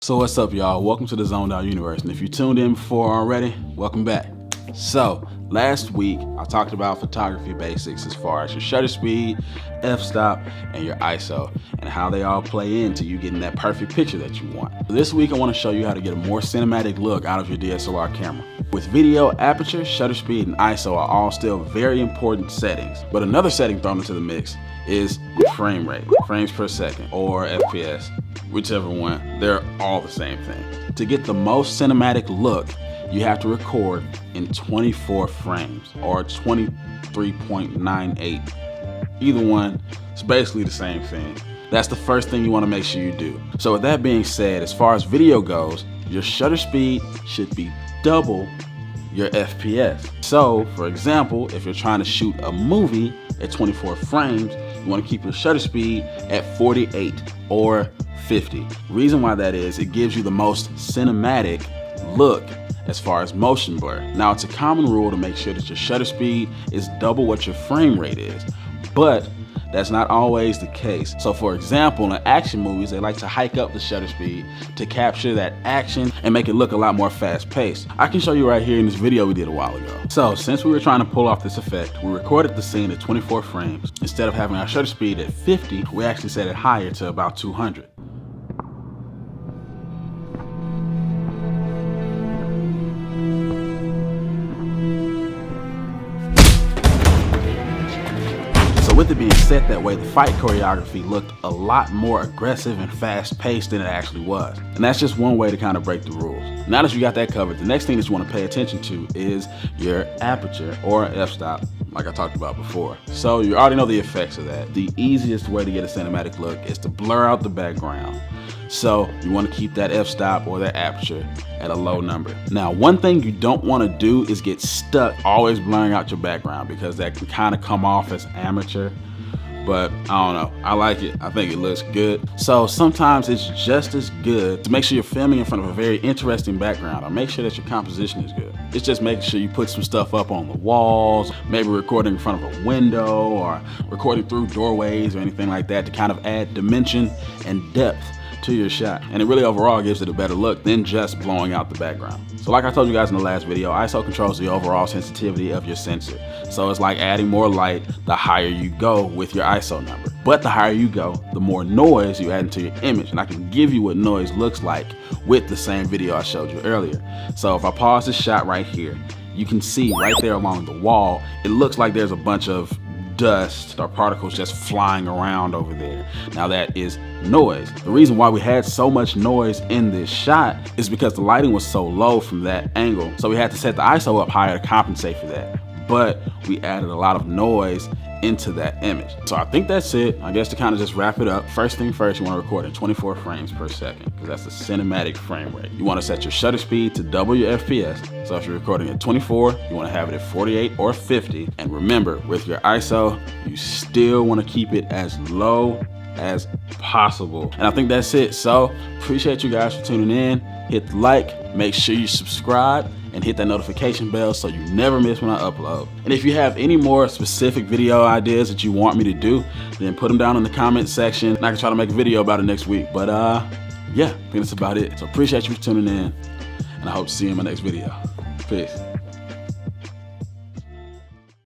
So what's up, y'all? Welcome to the Zoned Out Universe. And if you tuned in before already, welcome back. So last week I talked about photography basics as far as your shutter speed, f-stop, and your ISO, and how they all play into you getting that perfect picture that you want. This week I want to show you how to get a more cinematic look out of your DSLR camera. With video, aperture, shutter speed, and ISO are all still very important settings, but another setting thrown into the mix is your frame rate, frames per second, or FPS, whichever one. They're all the same thing. To get the most cinematic look, you have to record in 24 frames or 23.98. Either one, it's basically the same thing. That's the first thing you want to make sure you do. So with that being said, as far as video goes, your shutter speed should be double your FPS. So for example, if you're trying to shoot a movie at 24 frames, you want to keep your shutter speed at 48 or 50. Reason why that is, it gives you the most cinematic look as far as motion blur. Now, it's a common rule to make sure that your shutter speed is double what your frame rate is, but that's not always the case. So for example, in action movies, they like to hike up the shutter speed to capture that action and make it look a lot more fast paced. I can show you right here in this video we did a while ago. So since we were trying to pull off this effect, we recorded the scene at 24 frames. Instead of having our shutter speed at 50, we actually set it higher to about 200. With it being set that way, the fight choreography looked a lot more aggressive and fast-paced than it actually was. And that's just one way to kind of break the rules. Now that you got that covered, the next thing that you want to pay attention to is your aperture or f-stop, like I talked about before. So you already know the effects of that. The easiest way to get a cinematic look is to blur out the background. So you want to keep that f-stop or that aperture at a low number. Now, one thing you don't want to do is get stuck always blurring out your background, because that can kind of come off as amateur. But I don't know, I like it. I think it looks good. So sometimes it's just as good to make sure you're filming in front of a very interesting background, or make sure that your composition is good. It's just making sure you put some stuff up on the walls, maybe recording in front of a window or recording through doorways or anything like that to kind of add dimension and depth to your shot. And it really overall gives it a better look than just blowing out the background. So like I told you guys in the last video, ISO controls the overall sensitivity of your sensor. So it's like adding more light the higher you go with your ISO number. But the higher you go, the more noise you add into your image. And I can give you what noise looks like with the same video I showed you earlier. So if I pause this shot right here, you can see right there along the wall, it looks like there's a bunch of dust or particles just flying around over there. Now that is noise. The reason why we had so much noise in this shot is because the lighting was so low from that angle. So we had to set the ISO up higher to compensate for that. But we added a lot of noise into that image. So I think that's it. I guess to kind of just wrap it up, first thing first, you want to record at 24 frames per second, because that's the cinematic frame rate. You want to set your shutter speed to double your FPS. So if you're recording at 24, you want to have it at 48 or 50. And remember, with your ISO, you still want to keep it as low as possible. And I think that's it. So appreciate you guys for tuning in. Hit the like, make sure you subscribe, and hit that notification bell so you never miss when I upload. And if you have any more specific video ideas that you want me to do, then put them down in the comment section and I can try to make a video about it next week. But yeah, I think that's about it. So appreciate you for tuning in, and I hope to see you in my next video. Peace.